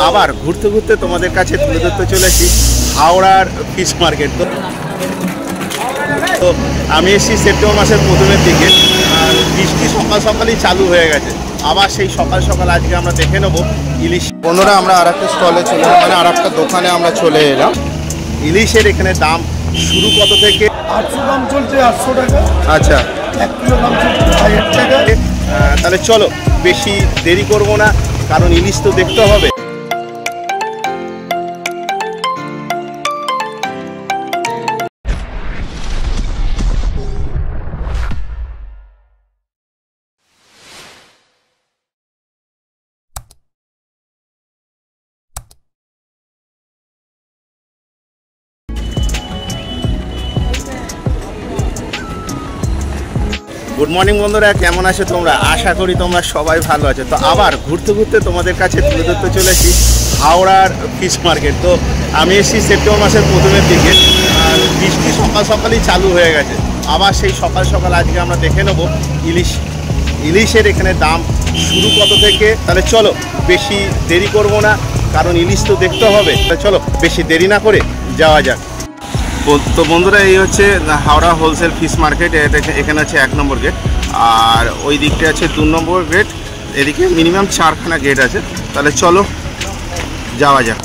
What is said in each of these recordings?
আবার ঘুরতে ঘুরতে তোমাদের কাছে তুলে ধরতে চলেছি হাওড়ার ফিশ মার্কেট। তো আমি এসেছি সেপ্টেম্বর মাসের প্রথমের দিকে, আর বৃষ্টি সকাল সকালই চালু হয়ে গেছে। আবার সেই সকাল সকাল আজকে আমরা দেখে নেবো ইলিশ। বন্ধুরা, আমরা আর একটা স্টলে চলে এলাম, মানে আর একটা দোকানে আমরা চলে এলাম। ইলিশের এখানে দাম শুরু কত থেকে? 800 দাম চলছে, 800 টাকা। আচ্ছা, 1 কিলো দাম চলছে 1000 টাকা। তাহলে চলো বেশি দেরি করব না, কারণ ইলিশ তো দেখতে হবে। গুড মর্নিং বন্ধুরা, কেমন আছো তোমরা? আশা করি তোমরা সবাই ভালো আছো। তো আবার ঘুরতে ঘুরতে তোমাদের কাছে তুলে ধরতে চলেছি হাওড়ার ফিশ মার্কেট। তো আমি এসেছি সেপ্টেম্বর মাসের প্রথমের দিকে, আর বৃষ্টি সকাল সকালই চালু হয়ে গেছে। আবার সেই সকাল সকাল আজকে আমরা দেখে নেবো ইলিশের এখানে দাম শুরু কত থেকে। তাহলে চলো বেশি দেরি করব না, কারণ ইলিশ তো দেখতে হবে। তাহলে চলো বেশি দেরি না করে যাওয়া যাক। তো বন্ধুরা, এই হচ্ছে হাওড়া হোলসেল ফিশ মার্কেট। এখানে আছে 1 নম্বর গেট, আর ওই দিকটা আছে 2 নম্বর গেট। এদিকে মিনিমাম 4খানা গেট আছে। তাহলে চলো যাওয়া যাক।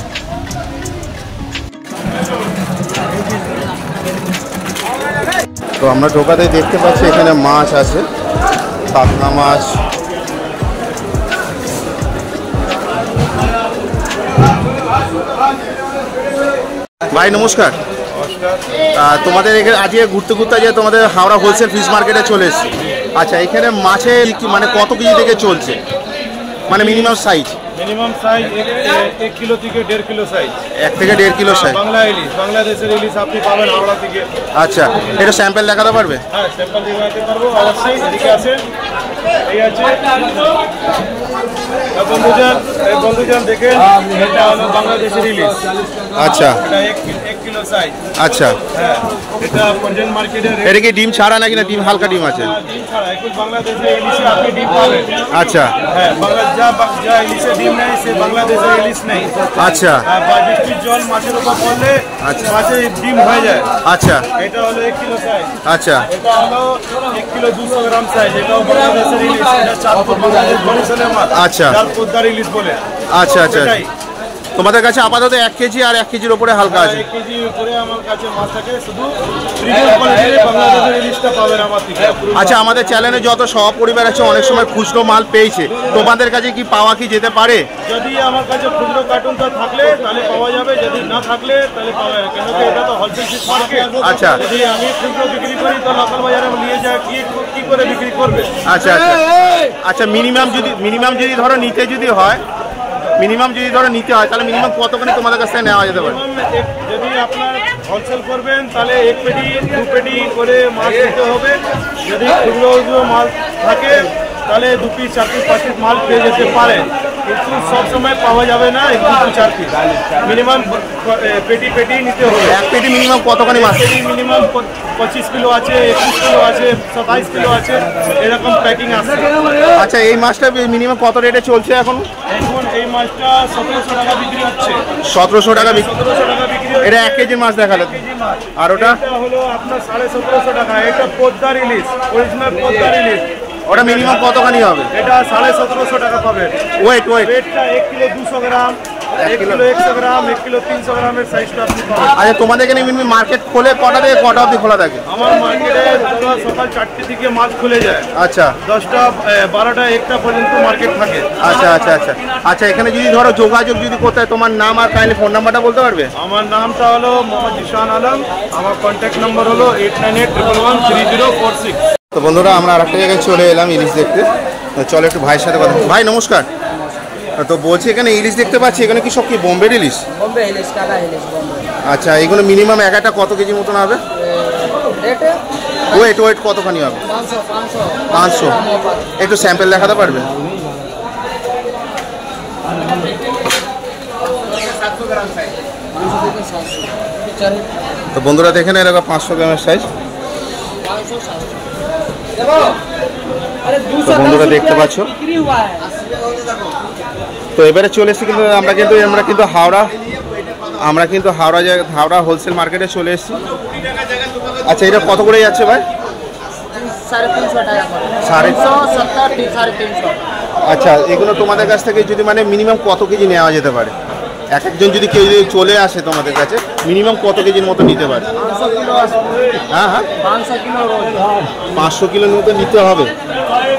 তো আমরা ঢোকাতেই দেখতে পাচ্ছি এখানে মাছ আছে, কাতলা মাছ। ভাই নমস্কার। তোমাদের এখানে আজকে ঘুরতে ঘুরতে যে তোমাদের হাওড়া হোলসেল ফিশ মার্কেটে চলে এসেছি। আচ্ছা, এখানে মাছের মানে কত কেজি থেকে চলছে, মানে minimum size? Minimum size 1 kilo থেকে 1.5 কিলো সাইজ। 1 থেকে 1.5 কিলো সাইজ। বাংলা ইলিশ, বাংলাদেশের ইলিশ আপনি পাবেন হাওড়া থেকে। আচ্ছা, এটা স্যাম্পল দেখাতে পারবে? হ্যাঁ, স্যাম্পল দেখাতে পারবো অবশ্যই। এদিকে আছে, এই আছে বন্ধুজান দেখেন, এটা হলো বাংলাদেশের ইলিশ। আচ্ছা, এটা 1 কিলো সাইজ। আচ্ছা, হ্যাঁ, এটা পঞ্জন মার্কেটের। এটা কি ডিম ছাড়া নাকি না ডিম হালকা ডিম আছে? ডিম ছাড়া, এখন বাংলাদেশের ইলিশে আপনি ডিম পাবেন। আচ্ছা, হ্যাঁ, যা ইলিশে ডিম নেই সে বাংলাদেশের ইলিশ নেই। আচ্ছা, বৃষ্টির জল মাছের উপর পড়লে মাছের ডিম হয়ে যায়। আচ্ছা, এটা হলো 1 কিলো সাইজ। আচ্ছা, এটা হলো 1 কিলো 200 গ্রাম সাইজ। এটাও বাংলাদেশের ইলিশ। এটা চাঁদপুর বাংলাদেশ বরিশালের মাছ। আচ্ছা, পোদ্দার ইলিশ বলে। আচ্ছা, আচ্ছা। তোমাদের কাছে আপাতত 1 কেজি আর 1 কেজির উপরে হালকা আছে? 1 কেজি উপরে আমার কাছে মাছ থাকে, শুধু প্রিমিয়াম কোয়ালিটির বাংলাদেশের ইলিশটা পাবেন আমার থেকে। আচ্ছা, আমাদের চ্যানেলে যত সহপরিবার আছে অনেক সময় খুচরো মাল পেয়েছে, তোমাদের কাছে কি পাওয়া কি যেতে পারে? যদি আমার কাছে খুচরো কার্টুনটা থাকলে তাহলে পাওয়া যাবে, যদি না থাকলে তাহলে পাওয়া যাবে। কেন কি এটা তো হোলসেল ফিশ মার্কেট। আচ্ছা, যদি আমি খুচরো বিক্রি করি তো লোকাল বাজারে নিয়ে যায় কি করে বিক্রি করবে? আচ্ছা, আচ্ছা, আচ্ছা। মিনিমাম যদি ধরো নিতে হয় তাহলে মিনিমাম কতখানি তোমাদের কাছ থেকে নেওয়া যেতে পারে? যদি আপনার হোলসেল করবেন তাহলে 1 পেটি 2 পেটি করে মাছ নিতে হবে। যদি খুচরো মাল থাকে তাহলে 2 পিস 4 পিস 5 পিস মাল পেয়ে যেতে পারেন, কিন্তু সবসময় পাওয়া যাবে না 1-2-4 পিস। মিনিমাম পেটি নিতে হবে। 1 পেটি মিনিমাম কতখানি মাছ? মিনিমাম 25 কিলো আছে, 21 কিলো আছে, 27 কিলো আছে, এরকম প্যাকিং আছে। আচ্ছা, এই মাছটা মিনিমাম কত রেটে চলছে এখন? এই মাছটা 1700 টাকা বিক্রি হচ্ছে। 1700 টাকা বিক্রি? 1700 টাকা বিক্রি। এটা 1 কেজির মাছ দেখালে। আর ওটা হলো আপনার 1750 টাকা। এটা পোদ্দার ইলিশ, অরিজিনাল পোদ্দার ইলিশ। ওটা মিনিমাম কতখানি হবে? এটা 1750 টাকা পাবেন। ওয়েটটা 1 কিলো 200 গ্রাম, 1 কিলো 100 গ্রাম, 1 কিলো 300 গ্রামের সাইজটা আপনি পাবেন। আচ্ছা, তোমাদের এখানে মার্কেট খোলে কটা থেকে কটা অবধি খোলা থাকে? আমার মার্কেটে সকাল 4টে থেকে মাছ খুলে যায়। আচ্ছা, 10টা 12টা 1টা পর্যন্ত মার্কেট থাকে। আচ্ছা, আচ্ছা, আচ্ছা। আচ্ছা, এখানে যদি ধরো যোগাযোগ যদি করতে হয়, তোমার নাম আর কাইন্ডলি ফোন নাম্বারটা বলতে পারবে? আমার নামটা হলো মোহাম্মদ জিশান আলম। আমার কন্ট্যাক্ট নাম্বার হলো 8981113046। তো বন্ধুরা, আমরা আরেকটা জায়গায় চলে এলাম ইলিশ দেখতে। চলো একটু ভাইয়ের সাথে কথা। ভাই নমস্কার। তো বলছি এখানে ইলিশ দেখতে পাচ্ছি, এখানে কি সব কি বোম্বে ইলিশ? বোম্বে ইলিশ, কালা ইলিশ বোম্বে। আচ্ছা, এগুলো মিনিমাম একটা কত কেজি মতন হবে? ওয়েট কতখানি হবে? 500। একটু স্যাম্পল দেখাতে পারবে? তো বন্ধুরা দেখেন, এরকম 500 গ্রামের সাইজ। তো বন্ধুরা দেখতে পাচ্ছ, তো এবারে চলে এসেছি কিন্তু আমরা কিন্তু হাওড়া হোলসেল মার্কেটে চলে এসেছি। আচ্ছা, এটা কত করে যাচ্ছে ভাই? 350 টাকা করে। 370 350। আচ্ছা, এগুলো তোমাদের কাছ থেকে যদি মানে মিনিমাম কত কেজি নেওয়া যেতে পারে? এক একজন যদি কেউ যদি চলে আসে তোমাদের কাছে মিনিমাম কত কেজির মতো নিতে পারে? 500 কিলো আছে। হ্যাঁ হ্যাঁ, 500 কিলো রোজ। 500 কিলোর মতো নিতে হবে।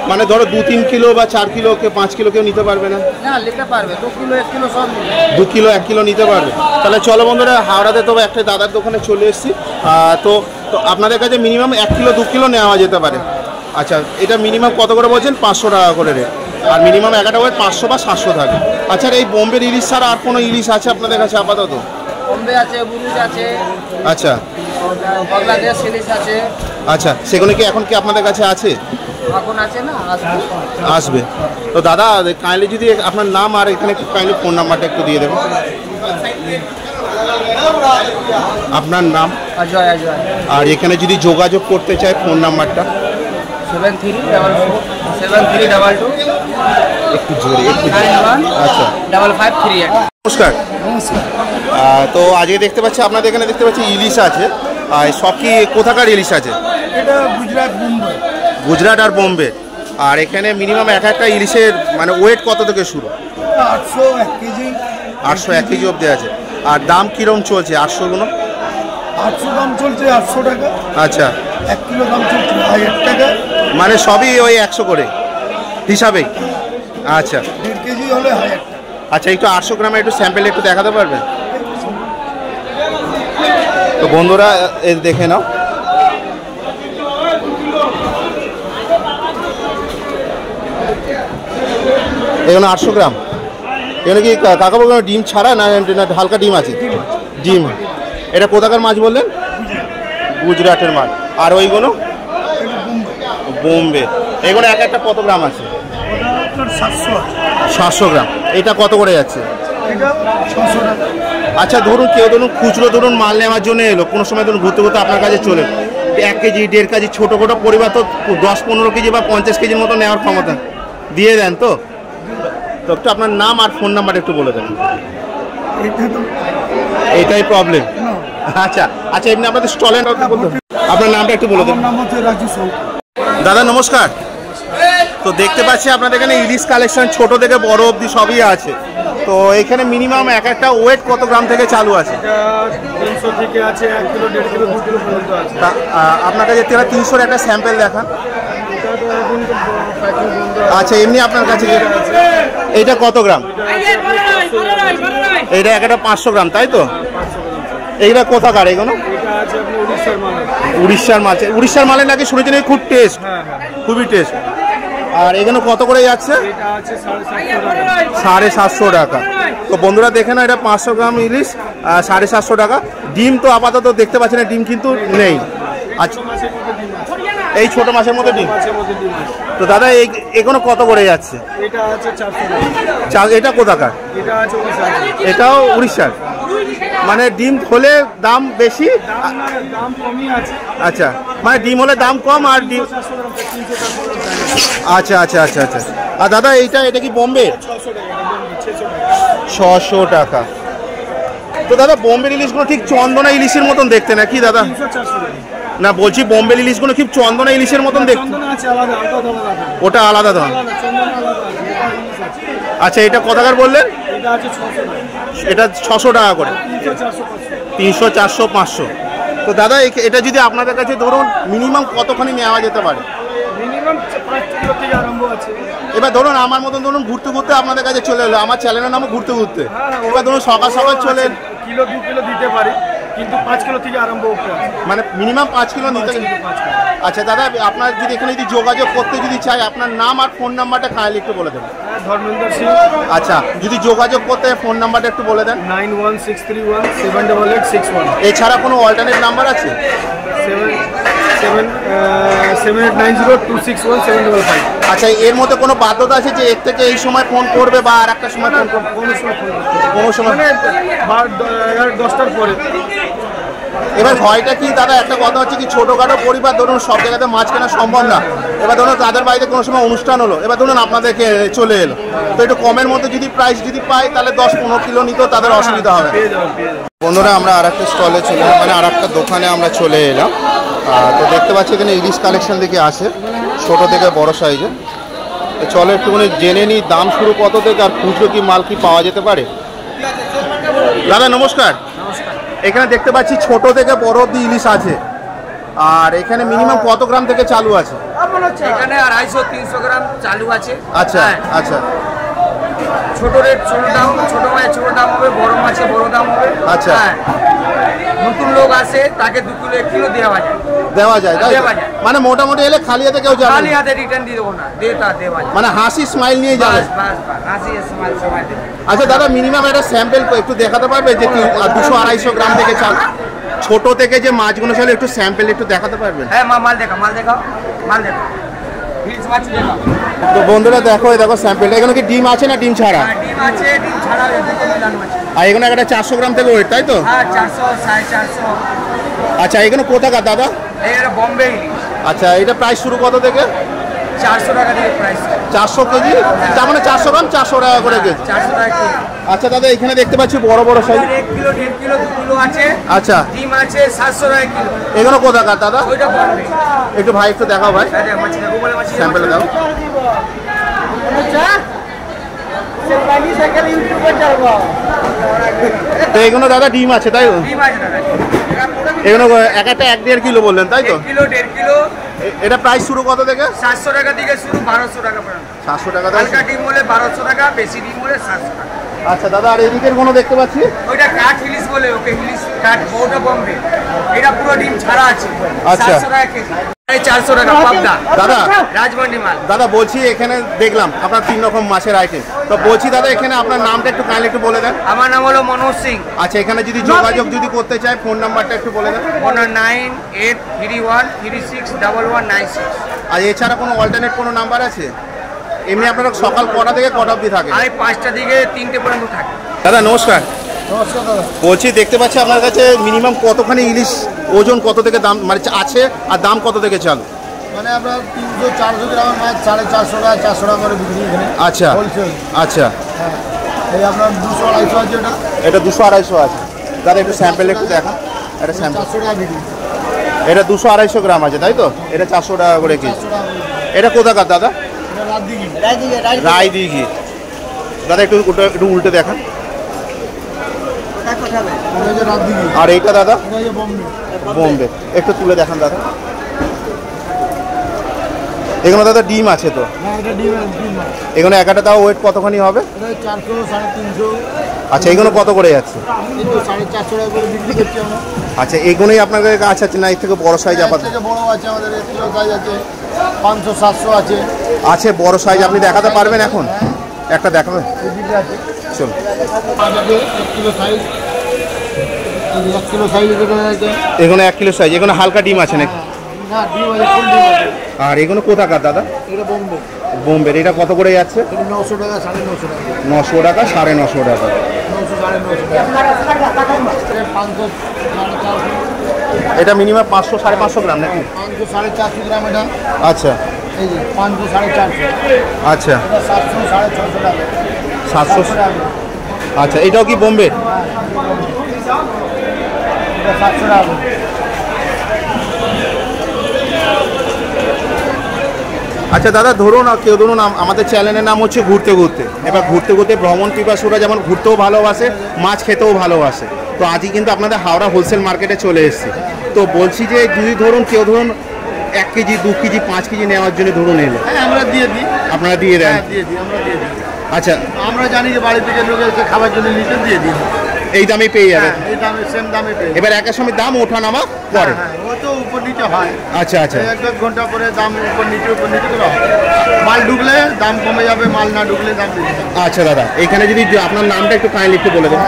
মানে ধরো 2-3 কিলো বা 4 কিলো, কে 5 কিলো কেউ নিতে পারবে না? না, নিতে পারবে। 2 কিলো 1 কিলো সব নিবে। 2 কিলো 1 কিলো নিতে পারবে। তাহলে চলো বন্ধুরা, হাওড়াতে তো একটা দাদার দোকানে চলে এসেছি। তো আপনাদের কাছে মিনিমাম 1 কিলো 2 কিলো নেওয়া যেতে পারে। আচ্ছা, এটা মিনিমাম কত করে বলছেন? 500 টাকা করে রেট। আর মিনিমাম একটা ওয়েট 500 বা 700 থাকে। আচ্ছা, এই বোম্বের ইলিশ ছাড়া আর কোনো ইলিশ আছে আপনাদের কাছে আপাতত? বোম্বে আছে, বুরুজ আছে। আচ্ছা, বাংলাদেশ ইলিশ আছে। আচ্ছা, সেগুলো কি এখন কি আপনাদের কাছে আছে? এখন আছে না, আসবে। তো দাদা কাইন্ডলি যদি আপনার নাম আর এখানে কাইন্ডলি ফোন নাম্বারটা একটু দিয়ে দেবেন। আপনার নাম অজয়। অজয়। আর এখানে যদি যোগাযোগ করতে চায় ফোন নাম্বারটা? 7322 একটু জোরে একটু। 91 আচ্ছা, 5538। নমস্কার। তো আজকে দেখতে পাচ্ছি আপনাদের এখানে দেখতে পাচ্ছি ইলিশ আছে। আর সব কি কোথাকার ইলিশ আছে? এটা গুজরাট, মুম্বাই। গুজরাট আর বোম্বে। আর এখানে মিনিমাম একটা ইলিশের মানে ওয়েট কত থেকে শুরু? 800 1 কেজি। 800 1 কেজি অবধি আছে। আর দাম কীরকম চলছে 800 গুলো? 800 দাম চলছে 800 টাকা। আচ্ছা, 1 কিলো দাম চলছে 1000 টাকা। মানে সবই ওই 100 করে হিসাবেই? আচ্ছা 1.5 কেজি হলে 1000 টাকা। আচ্ছা, একটু 800 গ্রামের একটু স্যাম্পেল একটু দেখাতে পারবেন? তো বন্ধুরা দেখে নাও। এখানে 800 গ্রাম। এখানে কি কাকাবাবু ডিম ছাড়া না হালকা ডিম আছে? ডিম। এটা কোথাকার মাছ বললেন? গুজরাটের মাছ। আর ওইগুলো? বোম্বে। এগুলো একটা কত গ্রাম আছে? 700 গ্রাম। এটা কত করে যাচ্ছে? আচ্ছা, ধরুন কেউ খুচরো মাল নেওয়ার জন্য এলো, কোনো সময় ঘুরতে ঘুরতে আপনার কাছে চলে 1 কেজি 1.5 কেজি ছোটো পরিবার তো 10-15 কেজি বা 50 কেজির মতো নেওয়ার ক্ষমতা দিয়ে দেন তো? তো একটু আপনার নাম আর ফোন নাম্বার একটু বলে দেন। এইটাই প্রবলেম। আচ্ছা আচ্ছা, এমনি আপনাদের স্টলে আপনার নামটা একটু বলে দেন। দাদা নমস্কার। তো দেখতে পাচ্ছি আপনাদের এখানে ইলিশ কালেকশন ছোট থেকে বড় অবধি সবই আছে। তো এখানে মিনিমাম একটা ওয়েট কত গ্রাম থেকে চালু আছে? 300 থেকে আছে, 1 কিলো 1.5 কিলো 2 কিলো পর্যন্ত আছে। আপনার কাছে 300-র একটা স্যাম্পেল দেখান। আচ্ছা, এমনি আপনার কাছে এইটা কত গ্রাম? এইটা একটা 500 গ্রাম, তাই তো? এইটা কোথাকার এগুলো? উড়িষ্যার মালে নাকি শুনেছেন খুব টেস্ট, খুবই টেস্ট। আর এখানে কত করে যাচ্ছে? 750 টাকা। তো বন্ধুরা দেখে না, এটা 500 গ্রাম ইলিশ 750 টাকা। ডিম তো আপাতত দেখতে পাচ্ছি না, ডিম কিন্তু নেই। আচ্ছা, এই ছোট মাছের মধ্যে ডিম। তো দাদা এগুলো কত করে যাচ্ছে? এটা কোথাকার? এটাও উড়িষ্যার। মানে ডিম হলে দাম বেশি? আচ্ছা, মানে ডিম হলে দাম কম আর ডিম। আচ্ছা আচ্ছা আচ্ছা আচ্ছা। আর দাদা এটা কি বোম্বে? 600 টাকা। তো দাদা বোম্বে ইলিশগুলো ঠিক চন্দনা ইলিশের মতন দেখতে নাকি দাদা? না, বলছি বোম্বে ইলিশগুলো ঠিক চন্দনা ইলিশের মতন দেখতে? ওটা আলাদা দাম। আচ্ছা, এটা কোথাকার বললেন? এটা 600 টাকা করে। 300 400 500। তো দাদা এটা যদি আপনাদের কাছে ধরুন মিনিমাম কতখানি নেওয়া যেতে পারে? এবার ধরুন আমার মতন ঘুরতে ঘুরতে আপনাদের কাছে চলে এলো, আমার চ্যানেলের নামও ঘুরতে ঘুরতে। এবার ধরুন সকাল চলে কিলো 2 কিলো দিতে পারি, কিন্তু 5 কিলো থেকে আরম্ভ করতে হবে। মানে মিনিমাম 5 কিলো নিতে। আচ্ছা দাদা, আপনার যদি এখানে যোগাযোগ করতে চাই, আপনার নাম আর ফোন নাম্বারটা কাইন্ডলি একটু বলে দেবেন। ধর্মেন্দ্র সিং। আচ্ছা, যদি যোগাযোগ করতে ফোন নাম্বারটা একটু বলে দেন। 9163178861। এছাড়া কোনো অল্টারনেট নাম্বার আছে? 7890261755। আচ্ছা, এর মধ্যে কোনো বাধ্যতা আছে যে এর থেকে এই সময় ফোন করবে বা আর একটা সময় ফোন করবে? কোনো সময় 10টার পরে। এবার ভয়টা কি দাদা, একটা কথা হচ্ছে কি ছোটোখাটো পরিবার ধরুন সব জায়গাতে মাছ কেনা সম্ভব না, এবার ধরুন তাদের বাড়িতে কোনো সময় অনুষ্ঠান হলো, এবার ধরুন আপনাদেরকে চলে এলো, তো একটু কমের মধ্যে যদি প্রাইস যদি পাই তাহলে 10-15 কিলো নিতেও তাদের অসুবিধা হবে। বন্ধুরা আমরা আর একটা স্টলে চলে এলাম, মানে আর একটা দোকানে আমরা চলে এলাম। তো দেখতে পাচ্ছি এখানে ইলিশ কালেকশন থেকে আসে ছোটো থেকে বড় সাইজে। তো চলো একটুখানি জেনে নিই দাম শুরু কত থেকে আর খুচরো কি মাল কি পাওয়া যেতে পারে। দাদা নমস্কার। এখানে দেখতে পাচ্ছি ছোট থেকে বড় অব্দি ইলিশ আছে, আর এখানে মিনিমাম কত গ্রাম থেকে চালু আছে? এখানে 250-300 গ্রাম চালু আছে। আচ্ছা আচ্ছা ছোট রেট ছোট দাম, ছোট মাছ ছোট দাম হবে, বড় মাছে বড় দাম হবে। আচ্ছা। নতুন লোক আসে তাকে 2 কিলো 1 কিলো দেওয়া যায়। দেওয়া যায় তাই তো? দেওয়া যায়। মানে মোটামুটি এলে খালি হাতে কেউ যাবে খালি না? হাতে রিটার্ন দিয়ে দেবো না, দেওয়া যায়। মানে হাসি স্মাইল নিয়ে যাবে। বাস বাস বাস, হাসি স্মাইল সবাই দেবে। আচ্ছা দাদা মিনিমাম একটা স্যাম্পল একটু দেখাতে পারবে যে 200-250 গ্রাম থেকে চাল ছোট থেকে যে মাছগুলো চলে একটু স্যাম্পল একটু দেখাতে পারবেন? হ্যাঁ মাল দেখাও মাল দেখাও। ইলিশ মাছ দেখাও। তো বন্ধুরা দেখো এই দেখো স্যাম্পলটা। এখানে কি ডিম আছে না ডিম ছাড়া? ডিম আছে, ডিম ছাড়াও এদিকে মিলানো আছে। আর এখানে একটা 400 গ্রাম থেকে ওয়েট তাই তো? হ্যাঁ 400 450। আচ্ছা এখানে কোথাকার দাদা? এটা বোম্বে ইলিশ। আচ্ছা এটা প্রাইস শুরু কত থেকে? 400 টাকা দিয়ে প্রাইস। 400 কেজি, তার মানে 400 গ্রাম 400 টাকা করে কেজি। 400 টাকা কেজি। আচ্ছা দাদা এখানে দেখতে পাচ্ছি বড় বড় সাইজ। 1 কিলো 1.5 কিলো 2 কিলো আছে। আচ্ছা ডিম আছে 700 টাকা কিলো। এগুলো কোথাকার দাদা? ওইটা বোম্বে। একটু ভাই একটু দেখাও ভাই, আরে মাছ দেখো বলে মাছ স্যাম্পল দাও। তো এগুলো দাদা ডিম আছে তাই তো? ডিম আছে দাদা। এগুলো এক একটা 1-1.5 কিলো বললেন তাই তো? 1 কিলো 1.5 কিলো। এটা প্রাইস শুরু কত থেকে? 700 টাকা থেকে শুরু, 1200 টাকা পর্যন্ত। 700 টাকা দাও। হালকা ডিম হলে 1200 টাকা, বেশি ডিম হলে 700 টাকা। আচ্ছা দাদা আর এদিকের কোনো দেখতে পাচ্ছি ওইটা কাঠ ইলিশ বলে, ওকে ইলিশ কাঠ, ওটা বোম্বে। এটা পুরো ডিম ছাড়া আছে। আচ্ছা। 700 টাকা কেজি। 450 টাকা পাবদা। দাদা রাজমন্ডি মাল। দাদা বলছি এখানে দেখলাম আপনার 3 রকম মাছের আইটেম, তো বলছি দাদা এখানে আপনার নামটা একটু কাইন্ডলি একটু বলে দেন। আমার নাম হলো মনোজ সিং। আচ্ছা এখানে যদি যোগাযোগ যদি করতে চায় ফোন নাম্বারটা একটু বলে দেন। 9831361196। আর এছাড়া কোনো অল্টারনেট কোনো নাম্বার আছে? এমনি আপনারা সকাল কটা থেকে কটা অবধি থাকে? আমি 5টা থেকে 3টে পর্যন্ত থাকি। দাদা নমস্কার। নমস্কার দাদা। বলছি দেখতে পাচ্ছি আপনার কাছে মিনিমাম কতখানি ইলিশ ওজন কত থেকে দাম মানে আছে আর দাম কত থেকে চালু? মানে আমরা 300-400 গ্রামের মাছ 450 টাকা 400 টাকা করে বিক্রি এখানে। আচ্ছা হোলসেল। আচ্ছা এই আপনার 200-250 আছে এটা। এটা 200-250 আছে দাদা, একটু স্যাম্পল একটু দেখান। এটা স্যাম্পল 400 টাকা বিক্রি। এটা 200-250 গ্রাম আছে তাই তো? এটা 400 টাকা করে কেজি। 400 টাকা করে। এটা কোথাকার দাদা? এটা রাজদিঘি। রায়দিঘি। দাদা একটু একটু উল্টে দেখান। এটা হচ্ছে রাজদিঘি। আর এইটা দাদা? এটা হচ্ছে বোম্বে। বোম্বে। একটু তুলে দেখান দাদা। এগুলো দাদা ডিম আছে তো? হ্যাঁ এটা ডিম মাছ। এগুলো একটা তাও ওয়েট কতখানি হবে? এটা 400-350। আচ্ছা এগুলো কত করে যাচ্ছে? কিন্তু 450 টাকা করে বিক্রি করছি আমরা। আচ্ছা এগুলোই আপনাদের কাছে আছে না এর থেকে বড় সাইজ এর আপাতত থেকে বড় আছে আমাদের 1 কিলো সাইজ আছে, 500-700 আছে। আছে? বড় সাইজ আপনি দেখাতে পারবেন এখন? একটা দেখাবেন এই দিকে আছে। চলো। আছে 1 কিলো সাইজ। এই 1 কিলো সাইজ যেটা আছে। এগুলো 1 কিলো সাইজ। এগুলো হালকা ডিম আছে নাকি? না ডিম আছে, ফুল ডিম আছে। আর এগুলো কোথাকার দাদা? এটা বোম্বে। বোম্বের। এটা কত করে যাচ্ছে? এটা 900 টাকা 950 টাকা। 900 টাকা 950 টাকা। 900-950 টাকা। এটা 500 450। এটা মিনিমাম 500-550 গ্রাম নাকি? 500-450 গ্রাম এটা। আচ্ছা এই যে 500-450। আচ্ছা এটা 700-650 টাকা। 700 টাকা। আচ্ছা এটাও কি বোম্বে? এটা 700 টাকা। আচ্ছা দাদা ধরুন কেউ ধরুন আমাদের চ্যানেলের নাম হচ্ছে ঘুরতে ঘুরতে, এবার ঘুরতে ঘুরতে ভ্রমণ পিপাসুরা যেমন ঘুরতেও ভালোবাসে মাছ খেতেও ভালোবাসে, তো আজই কিন্তু আপনাদের হাওড়া হোলসেল মার্কেটে চলে এসেছি। তো বলছি যে যদি ধরুন কেউ ধরুন 1 কেজি 2 কেজি 5 কেজি নেওয়ার জন্য ধরুন এলো, হ্যাঁ আমরা দিয়ে দিই। আপনারা দিয়ে দেন? হ্যাঁ দিয়ে দিই, আমরা দিয়ে দিই। আচ্ছা আমরা জানি যে বাড়ি থেকে লোক এসে খাবার জন্য নিতে দিয়ে দিই। এই দামে পেয়ে যাবে? হ্যাঁ এই দামে সেম দামে পেয়ে যাবে। এবার একের সময় দাম ওঠা নামা করে? হ্যাঁ ও তো উপর নিচে হয়। আচ্ছা আচ্ছা 1-1 ঘন্টা পরে দাম উপর নিচে করে হয়। মাল ঢুকলে দাম কমে যাবে, মাল না ঢুকলে দাম বেশি যাবে। আচ্ছা দাদা এখানে যদি আপনার নামটা একটু কাইন্ডলি একটু বলে দেন।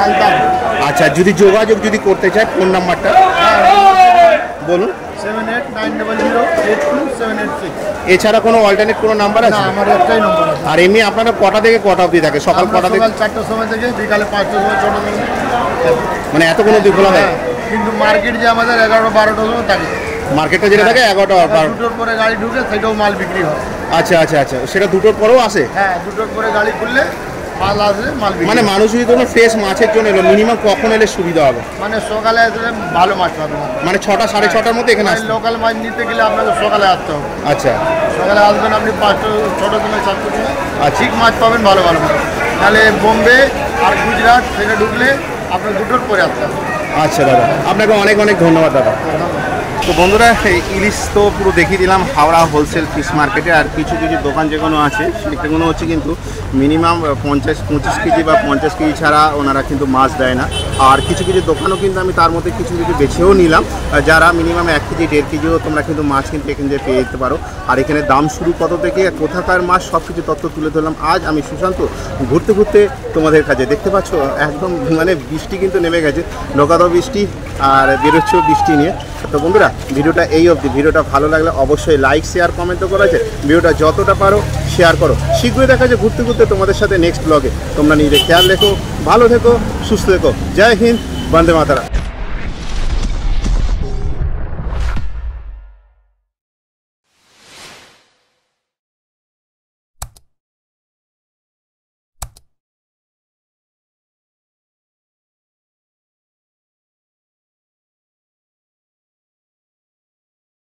আচ্ছা যদি যোগাযোগ যদি করতে চায় ফোন নাম্বারটা বলুন। 7890082786। এছাড়া কোনো অল্টারনেট কোনো নাম্বার না আছে? আমার একটাই নম্বর আছে। আর এমনি আপনারা কটা থেকে কটা অবধি থাকে? সকাল কটা থেকে? সকাল 4টার সময় থেকে বিকালে 5টার সময়, 6টার সময়। মানে এত কোনো অবধি খোলা থাকে? কিন্তু মার্কেট যে আমাদের 11-12টার সময় থাকে, মার্কেটটা যেটা থাকে 11টা 12। দুটোর পরে গাড়ি ঢুকে সেটাও মাল বিক্রি হয়। আচ্ছা আচ্ছা আচ্ছা, সেটা দুটোর পরেও আসে? হ্যাঁ, দুটোর পরে গাড়ি খুললে মাল আসলে মাল বিক্রি মানে হয়। মানুষ যদি কোনো ফ্রেশ মাছের জন্য এলো, মিনিমাম কখন এলে সুবিধা হবে? মানে সকালে আসলে ভালো মাছ পাবে। মানে 6টা 6:30টার মধ্যে এখানে আসতে? লোকাল মাছ নিতে গেলে আপনাকে সকালে আসতে হবে। আচ্ছা, সকালে আসবেন আপনি 5টা 6টার সময় 7টার সময় আচ্ছা। ঠিক মাছ পাবেন, ভালো ভালো মাছ। তাহলে বোম্বে আর গুজরাট থেকে ঢুকলে আপনার দুটোর পরে আসতে হবে। আচ্ছা দাদা, আপনাকে অনেক অনেক ধন্যবাদ দাদা। তো বন্ধুরা, এই ইলিশ তো পুরো দেখিয়ে দিলাম হাওড়া হোলসেল ফিশ মার্কেটে। আর কিছু কিছু দোকান যেগুলো আছে সেগুলো হচ্ছে কিন্তু মিনিমাম 50-25 কেজি বা 50 কেজি ছাড়া ওনারা কিন্তু মাছ দেয় না। আর কিছু কিছু দোকানও কিন্তু আমি তার মধ্যে কিছু কিছু বেছেও নিলাম, যারা মিনিমাম 1 কেজি 1.5 কেজিও তোমরা কিন্তু মাছ কিন্তু এখান থেকে পেয়ে যেতে পারো। আর এখানে দাম শুরু কত থেকে কোথাকার মাছ সব কিছু তথ্য তুলে ধরলাম আজ আমি সুশান্ত ঘুরতে ঘুরতে তোমাদের কাছে। দেখতে পাচ্ছ একদম মানে বৃষ্টি কিন্তু নেমে গেছে, লোকাদো বৃষ্টি, আর বেরোচ্ছেও বৃষ্টি নিয়ে। তো বন্ধুরা, ভিডিওটা এই অবধি। ভিডিওটা ভালো লাগলে অবশ্যই লাইক শেয়ার কমেন্ট তো করা যায়, ভিডিওটা যতটা পারো শেয়ার করো। শীঘ্রই দেখা যায় ঘুরতে ঘুরতে তোমাদের সাথে নেক্সট ব্লগে। তোমরা নিজেদের খেয়াল রেখো, ভালো থেকো, সুস্থ থেকো। জয় হিন্দ, বন্দে মাতারা।